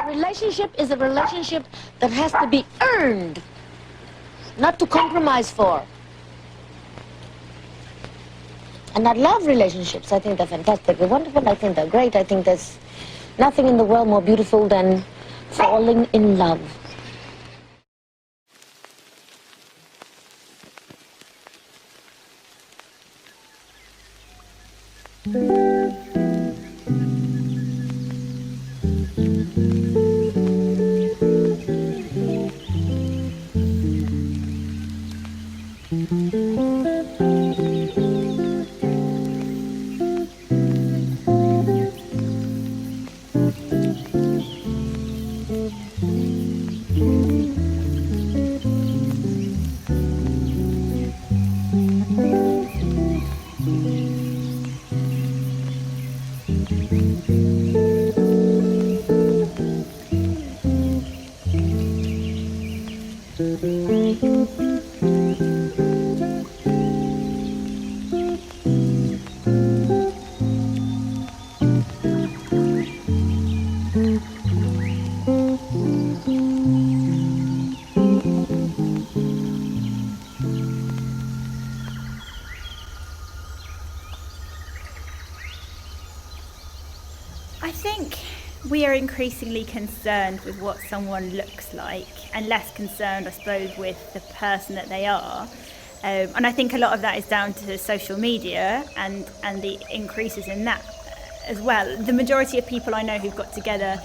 A relationship is a relationship that has to be earned, not to compromise for. And I love relationships. I think they're fantastic. They're wonderful. I think they're great. I think there's nothing in the world more beautiful than falling in love. I think we are increasingly concerned with what someone looks like and less concerned, I suppose, with the person that they are. And I think a lot of that is down to social media and the increases in that as well. The majority of people I know who've got together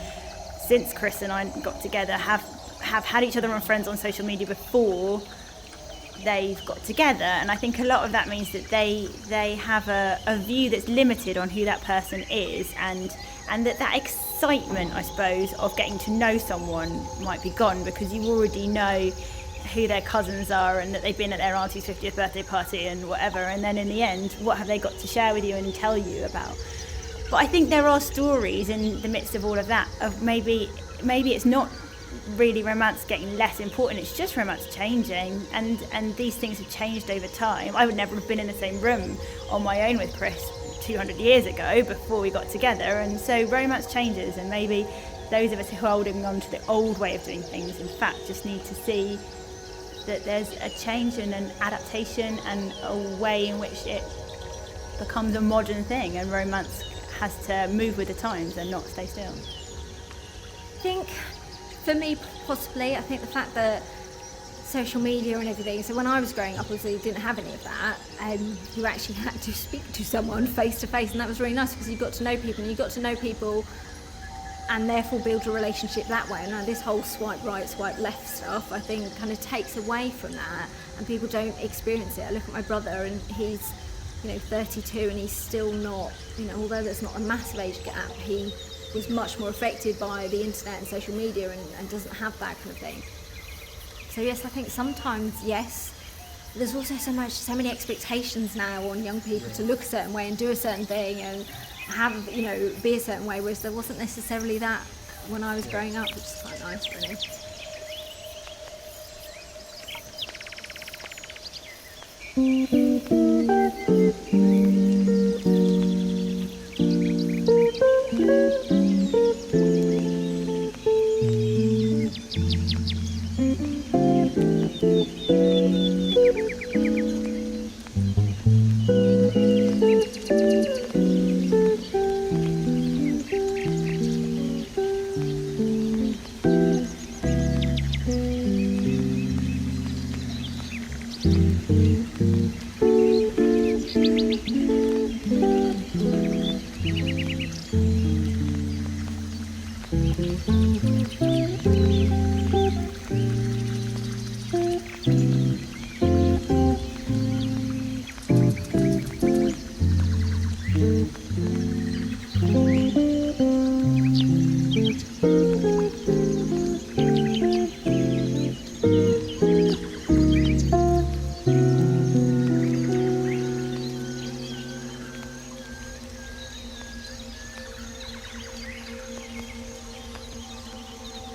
since Chris and I got together have had each other and friends on social media before they've got together, and I think a lot of that means that they have a view that's limited on who that person is, and that excitement, I suppose, of getting to know someone might be gone because you already know who their cousins are and that they've been at their auntie's 50th birthday party and whatever, and then in the end, what have they got to share with you and tell you about? But I think there are stories in the midst of all of that of maybe it's not really romance getting less important, it's just romance changing, and these things have changed over time. I would never have been in the same room on my own with Chris 200 years ago before we got together, and so romance changes, and maybe those of us who are holding on to the old way of doing things in fact just need to see that there's a change and an adaptation and a way in which it becomes a modern thing, and romance has to move with the times and not stay still. I think for me, possibly, I think the fact that social media and everything, so when I was growing up, obviously you didn't have any of that, you actually had to speak to someone face to face, and that was really nice because you got to know people and therefore build a relationship that way. And now this whole swipe right, swipe left stuff, I think kind of takes away from that, and people don't experience it. I look at my brother and he's 32 and he's still not, although there's not a massive age gap, he was much more affected by the internet and social media and doesn't have that kind of thing. So yes, I think sometimes, yes, there's also so many expectations now on young people to look a certain way and do a certain thing and have, be a certain way, whereas there wasn't necessarily that when I was growing up, which is quite nice, really.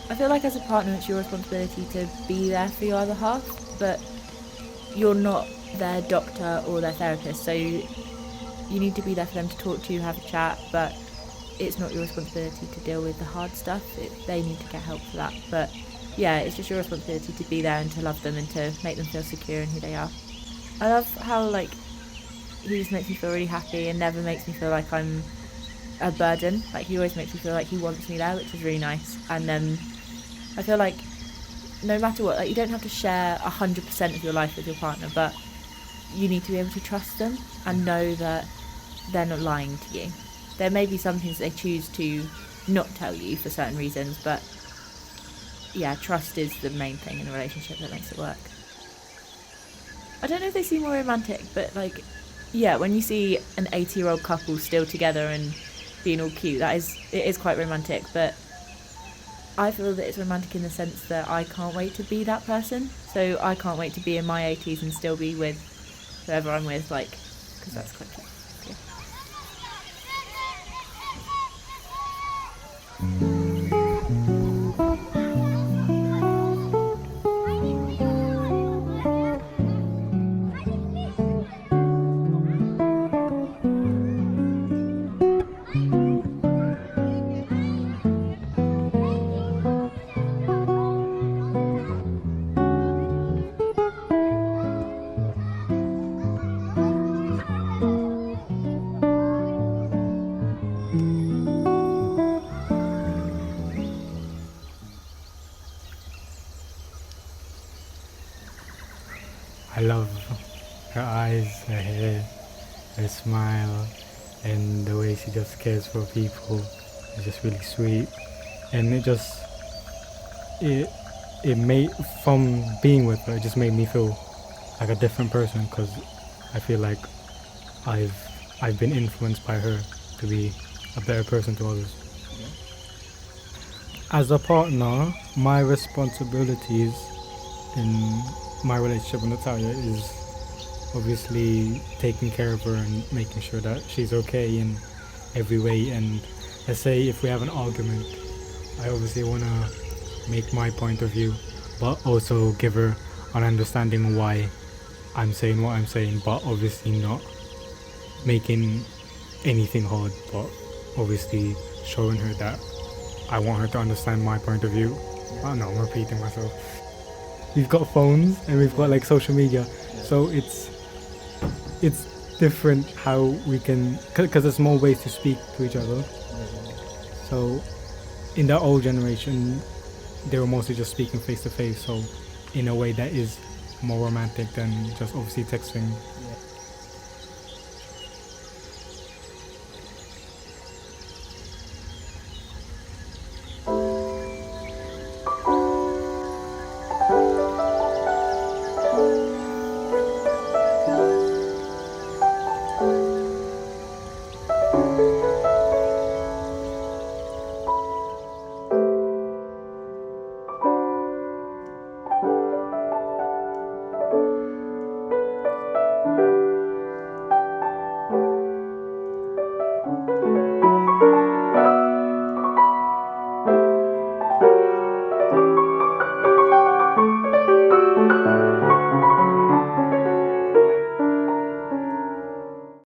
I feel like as a partner it's your responsibility to be there for your other half, but you're not their doctor or their therapist, so you need to be there for them to talk to, have a chat, but it's not your responsibility to deal with the hard stuff. They need to get help for that. But yeah, it's just your responsibility to be there and to love them and to make them feel secure in who they are. I love how, like, he just makes me feel really happy and never makes me feel like I'm a burden. Like, he always makes me feel like he wants me there, which is really nice. And I feel like no matter what, like, you don't have to share 100% of your life with your partner, but you need to be able to trust them and know that they're not lying to you. There may be some things they choose to not tell you for certain reasons, but yeah, trust is the main thing in a relationship that makes it work. I don't know if they seem more romantic, but like, yeah, when you see an 80-year-old couple still together and being all cute, it is quite romantic, but I feel that it's romantic in the sense that I can't wait to be that person. So I can't wait to be in my 80s and still be with whoever I'm with, like, because that's quite cute. Yeah. I love her eyes, her hair, her smile, and the way she just cares for people. It's just really sweet, and it made, from being with her, it just made me feel like a different person, because I feel like I've been influenced by her to be a better person to others. As a partner, my responsibilities in my relationship with Natalia is obviously taking care of her and making sure that she's okay in every way. And let's say if we have an argument, I obviously want to make my point of view, but also give her an understanding why I'm saying what I'm saying, but obviously not making anything hard, but obviously showing her that I want her to understand my point of view. I don't know, I'm repeating myself. We've got phones and we've got like social media, so it's different how we can, because there's more ways to speak to each other. So in the old generation, they were mostly just speaking face to face, so in a way that is more romantic than just obviously texting.